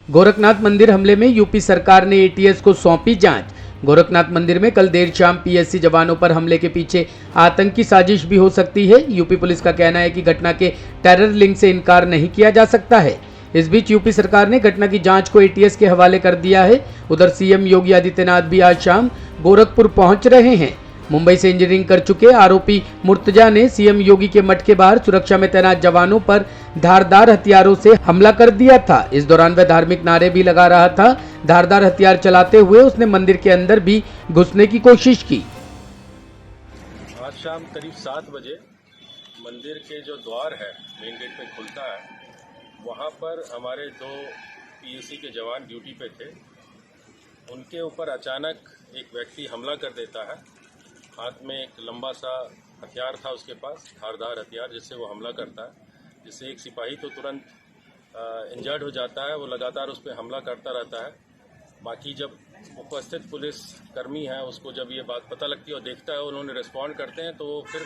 गोरखनाथ मंदिर हमले में यूपी सरकार ने एटीएस को सौंपी जांच। गोरखनाथ मंदिर में कल देर शाम पीएससी जवानों पर हमले के पीछे आतंकी साजिश भी हो सकती है। यूपी पुलिस का कहना है कि घटना के टेरर लिंक से इनकार नहीं किया जा सकता है। इस बीच यूपी सरकार ने घटना की जांच को एटीएस के हवाले कर दिया है। उधर सीएम योगी आदित्यनाथ भी आज शाम गोरखपुर पहुंच रहे हैं। मुंबई से इंजीनियरिंग कर चुके आरोपी मुर्तजा ने सीएम योगी के मठ के बाहर सुरक्षा में तैनात जवानों पर धारदार हथियारों से हमला कर दिया था। इस दौरान वह धार्मिक नारे भी लगा रहा था। धारदार हथियार चलाते हुए उसने मंदिर के अंदर भी घुसने की कोशिश की। आज शाम करीब 7 बजे मंदिर के जो द्वार है, मेन गेट पे खुलता है, वहाँ पर हमारे 2 पीएससी के जवान ड्यूटी पे थे। उनके ऊपर अचानक एक व्यक्ति हमला कर देता है। हाथ में एक लंबा सा हथियार था उसके पास, धारदार हथियार, जिससे वो हमला करता है। जिससे एक सिपाही तो तुरंत इंजर्ड हो जाता है। वो लगातार उस पर हमला करता रहता है। बाकी जब उपस्थित पुलिस कर्मी है, उसको जब ये बात पता लगती है और देखता है, उन्होंने रिस्पॉन्ड करते हैं, तो वो फिर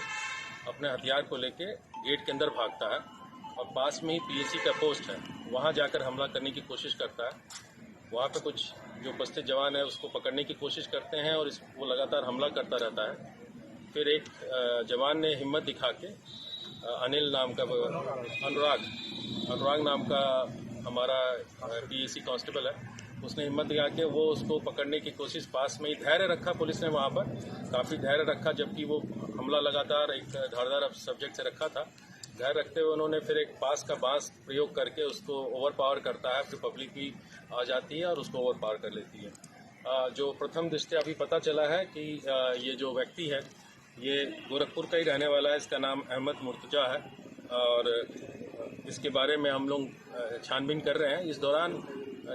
अपने हथियार को लेके गेट के अंदर भागता है और पास में ही पीएससी का पोस्ट है, वहाँ जाकर हमला करने की कोशिश करता है। वहाँ पे कुछ जो उपस्थित जवान है उसको पकड़ने की कोशिश करते हैं और वो लगातार हमला करता रहता है। फिर एक जवान ने हिम्मत दिखा के अनिल नाम का, अनुराग नाम का हमारा पीएससी कांस्टेबल है, उसने हिम्मत दिखा के वो उसको पकड़ने की कोशिश, पास में ही धैर्य रखा पुलिस ने, वहाँ पर काफ़ी धैर्य रखा, जबकि वो हमला लगातार एक धारदार सब्जेक्ट से रखा था। धैर्य रखते हुए उन्होंने फिर एक पास का बांस प्रयोग करके उसको ओवर पावर करता है। फिर पब्लिक भी आ जाती है और उसको ओवर पावर कर लेती है। जो प्रथम दृष्टया अभी पता चला है कि ये जो व्यक्ति है ये गोरखपुर का ही रहने वाला है। इसका नाम अहमद मुर्तजा है और इसके बारे में हम लोग छानबीन कर रहे हैं। इस दौरान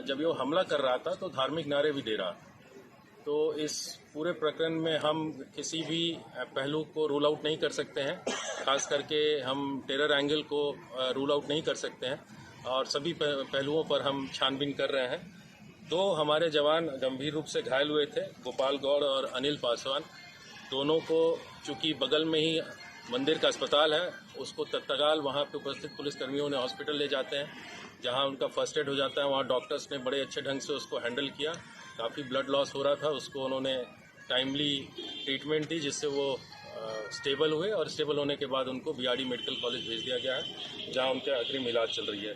जब ये हमला कर रहा था तो धार्मिक नारे भी दे रहा था। तो इस पूरे प्रकरण में हम किसी भी पहलू को रूल आउट नहीं कर सकते हैं, खास करके हम टेरर एंगल को रूल आउट नहीं कर सकते हैं और सभी पहलुओं पर हम छानबीन कर रहे हैं। 2 हमारे जवान गंभीर रूप से घायल हुए थे, गोपाल गौड़ और अनिल पासवान। दोनों को चूंकि बगल में ही मंदिर का अस्पताल है, उसको तत्काल वहाँ पे उपस्थित पुलिसकर्मियों ने हॉस्पिटल ले जाते हैं, जहाँ उनका फर्स्ट एड हो जाता है। वहाँ डॉक्टर्स ने बड़े अच्छे ढंग से उसको हैंडल किया। काफ़ी ब्लड लॉस हो रहा था, उसको उन्होंने टाइमली ट्रीटमेंट दी, जिससे वो स्टेबल हुए और स्टेबल होने के बाद उनको बीआरडी मेडिकल कॉलेज भेज दिया गया है, जहाँ उनके अग्रिम इलाज चल रही है।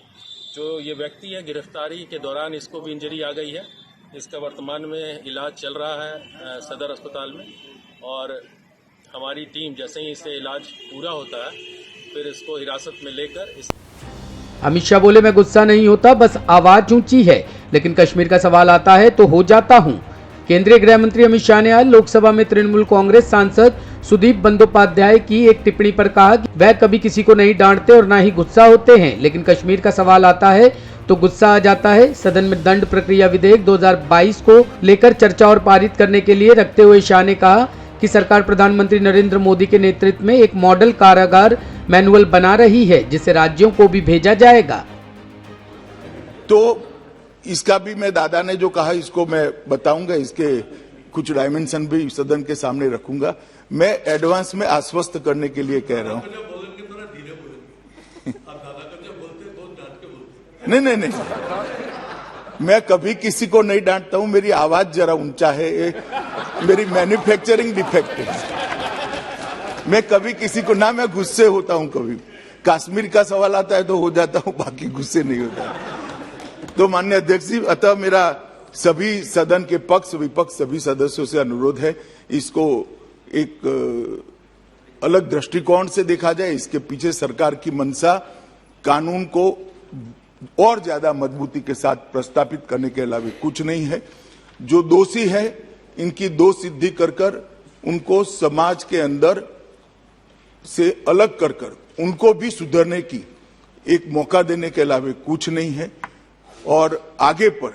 जो ये व्यक्ति है, गिरफ्तारी के दौरान इसको भी इंजरी आ गई है। इसका वर्तमान में इलाज चल रहा है सदर अस्पताल में और हमारी टीम जैसे ही इससे इलाज पूरा होता है फिर इसको हिरासत में लेकर अमित शाह बोले, मैं गुस्सा नहीं होता, बस आवाज ऊंची है, लेकिन कश्मीर का सवाल आता है तो हो जाता हूं। केंद्रीय गृह मंत्री अमित शाह ने आज लोकसभा में तृणमूल कांग्रेस सांसद सुदीप बंदोपाध्याय की एक टिप्पणी पर कहा कि वह कभी किसी को नहीं डांटते और ना ही गुस्सा होते हैं, लेकिन कश्मीर का सवाल आता है तो गुस्सा आ जाता है। सदन में दंड प्रक्रिया विधेयक 2022 को लेकर चर्चा और पारित करने के लिए रखते हुए शाह ने कहा कि सरकार प्रधानमंत्री नरेंद्र मोदी के नेतृत्व में एक मॉडल कारागार मैनुअल बना रही है, जिसे राज्यों को भी भेजा जाएगा। तो इसका भी मैं दादा ने जो कहा इसको मैं बताऊंगा, इसके कुछ डायमेंशन भी सदन के सामने रखूंगा। मैं एडवांस में आश्वस्त करने के लिए कह रहा हूं। नहीं, मैं कभी किसी को नहीं डांटता हूं। मेरी आवाज जरा ऊंचा है, मेरी मैन्युफैक्चरिंग डिफेक्ट है। मैं कभी किसी को ना, मैं गुस्से होता हूं। कभी कश्मीर का सवाल आता है तो हो जाता हूं, बाकी गुस्से नहीं होता। तो माननीय अध्यक्ष जी, अतः मेरा सभी सदन के पक्ष विपक्ष सभी सदस्यों से अनुरोध है, इसको एक अलग दृष्टिकोण से देखा जाए। इसके पीछे सरकार की मंशा कानून को और ज्यादा मजबूती के साथ प्रस्तापित करने के अलावा कुछ नहीं है। जो दोषी है इनकी दोष सिद्धि कर उनको समाज के अंदर से अलग कर उनको भी सुधरने की एक मौका देने के अलावा कुछ नहीं है। और आगे पर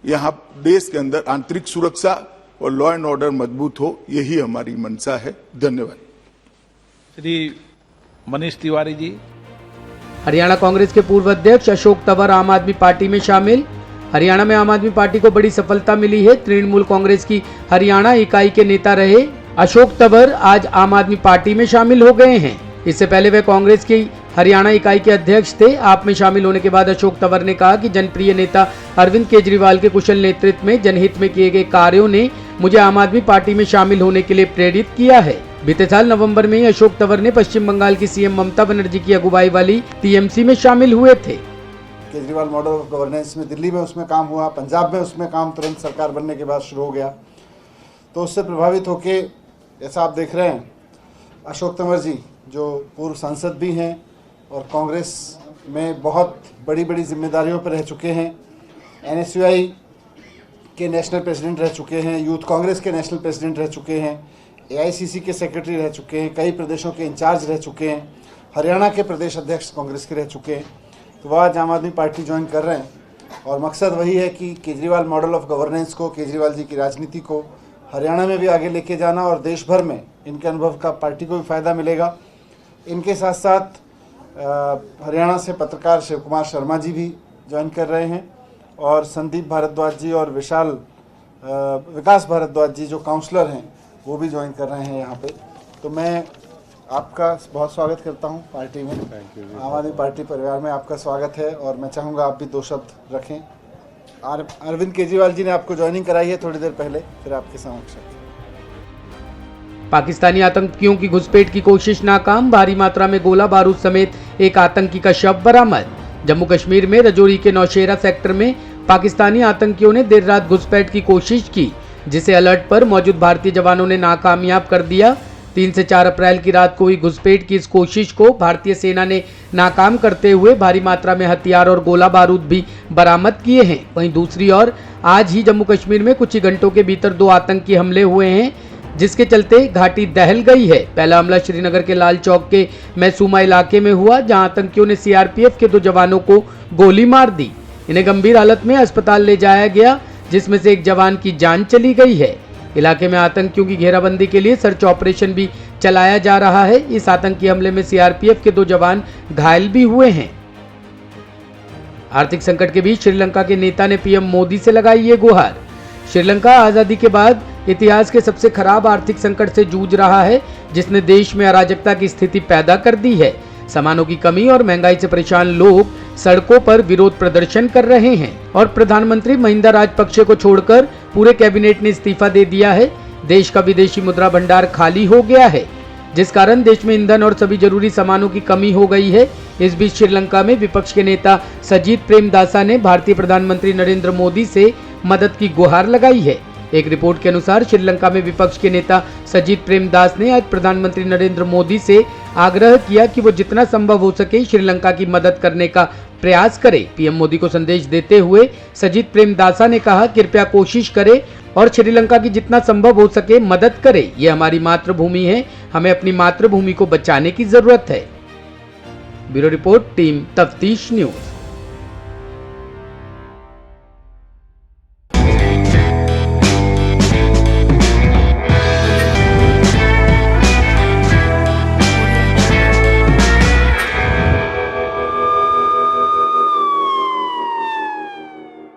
यहाँ देश के अंदर आंतरिक सुरक्षा और लॉ एंड ऑर्डर मजबूत हो, यही हमारी मंशा है। धन्यवाद। श्री मनीष तिवारी जी। हरियाणा कांग्रेस के पूर्व अध्यक्ष अशोक तंवर आम आदमी पार्टी में शामिल। हरियाणा में आम आदमी पार्टी को बड़ी सफलता मिली है। तृणमूल कांग्रेस की हरियाणा इकाई के नेता रहे अशोक तंवर आज आम आदमी पार्टी में शामिल हो गए हैं। इससे पहले वे कांग्रेस की हरियाणा इकाई के अध्यक्ष थे। आप में शामिल होने के बाद अशोक तंवर ने कहा कि जनप्रिय नेता अरविंद केजरीवाल के कुशल नेतृत्व में जनहित में किए गए कार्यों ने मुझे आम आदमी पार्टी में शामिल होने के लिए प्रेरित किया है। बीते साल नवंबर में ही अशोक तंवर ने पश्चिम बंगाल की सीएम ममता बनर्जी की अगुवाई वाली टीएमसी में शामिल हुए थे। केजरीवाल मॉडल ऑफ गवर्नेंस में दिल्ली में उसमें काम हुआ, पंजाब में उसमें काम तुरंत सरकार बनने के बाद शुरू हो गया। तो उससे प्रभावित होके ऐसा आप देख रहे हैं अशोक तंवर जी जो पूर्व सांसद भी हैं और कांग्रेस में बहुत बड़ी बड़ी जिम्मेदारियों पर रह चुके हैं। एनएसयूआई के नेशनल प्रेसिडेंट रह चुके हैं, यूथ कांग्रेस के नेशनल प्रेसिडेंट रह चुके हैं, एआईसीसी के सेक्रेटरी रह चुके हैं, कई प्रदेशों के इंचार्ज रह चुके हैं, हरियाणा के प्रदेश अध्यक्ष कांग्रेस के रह चुके हैं। तो वह आज आम आदमी पार्टी ज्वाइन कर रहे हैं और मकसद वही है कि केजरीवाल मॉडल ऑफ गवर्नेंस को, केजरीवाल जी की राजनीति को हरियाणा में भी आगे लेके जाना और देश भर में इनके अनुभव का पार्टी को भी फ़ायदा मिलेगा। इनके साथ साथ हरियाणा से पत्रकार शिव कुमार शर्मा जी भी ज्वाइन कर रहे हैं और संदीप भारद्वाज जी और विकास भारद्वाज जी जो काउंसलर हैं वो भी ज्वाइन कर रहे हैं यहाँ पे। तो मैं आपका बहुत स्वागत करता हूँ पार्टी में, आम आदमी पार्टी परिवार में आपका स्वागत है और मैं चाहूँगा आप भी 2 शब्द रखें। अरविंद केजरीवाल जी ने आपको ज्वाइनिंग कराई है थोड़ी देर पहले, फिर आपके समक्ष। पाकिस्तानी आतंकियों की घुसपैठ की कोशिश नाकाम, भारी मात्रा में गोला बारूद समेत एक आतंकी का शव बरामद। जम्मू कश्मीर में रजौरी के नौशेरा सेक्टर में पाकिस्तानी आतंकियों ने देर रात घुसपैठ की कोशिश की, जिसे अलर्ट पर मौजूद भारतीय जवानों ने नाकामयाब कर दिया। 3 से 4 अप्रैल की रात को हुई घुसपैठ की इस कोशिश को भारतीय सेना ने नाकाम करते हुए भारी मात्रा में हथियार और गोला बारूद भी बरामद किए हैं। वहीं दूसरी ओर आज ही जम्मू कश्मीर में कुछ ही घंटों के भीतर 2 आतंकी हमले हुए हैं, जिसके चलते घाटी दहल गई है। पहला हमला श्रीनगर के लाल चौक के मैसूमा इलाके में हुआ, जहां आतंकियों ने सीआरपीएफ के 2 जवानों को गोली मार दी। इन्हें गंभीर हालत में अस्पताल ले जाया गया, जिसमें से एक जवान की जान चली गई है। इलाके में आतंकियों की घेराबंदी के लिए सर्च ऑपरेशन भी चलाया जा रहा है। इस आतंकी हमले में सीआरपीएफ के 2 जवान घायल भी हुए हैं। आर्थिक संकट के बीच श्रीलंका के नेता ने पीएम मोदी से लगाई ये गुहार। श्रीलंका आजादी के बाद इतिहास के सबसे खराब आर्थिक संकट से जूझ रहा है, जिसने देश में अराजकता की स्थिति पैदा कर दी है। सामानों की कमी और महंगाई से परेशान लोग सड़कों पर विरोध प्रदर्शन कर रहे हैं और प्रधानमंत्री महिंदा राजपक्षे को छोड़कर पूरे कैबिनेट ने इस्तीफा दे दिया है। देश का विदेशी मुद्रा भंडार खाली हो गया है, जिस कारण देश में ईंधन और सभी जरूरी सामानों की कमी हो गई है। इस बीच श्रीलंका में विपक्ष के नेता सजीत प्रेमदासा ने भारतीय प्रधानमंत्री नरेंद्र मोदी से मदद की गुहार लगाई है। एक रिपोर्ट के अनुसार श्रीलंका में विपक्ष के नेता सजीत प्रेमदास ने आज प्रधानमंत्री नरेंद्र मोदी से आग्रह किया कि वो जितना संभव हो सके श्रीलंका की मदद करने का प्रयास करे। पीएम मोदी को संदेश देते हुए सजीत प्रेमदासा ने कहा, कृपया कोशिश करे और श्रीलंका की जितना संभव हो सके मदद करे। ये हमारी मातृभूमि है, हमें अपनी मातृभूमि को बचाने की जरूरत है। ब्यूरो रिपोर्ट, टीम तफ्तीश न्यूज।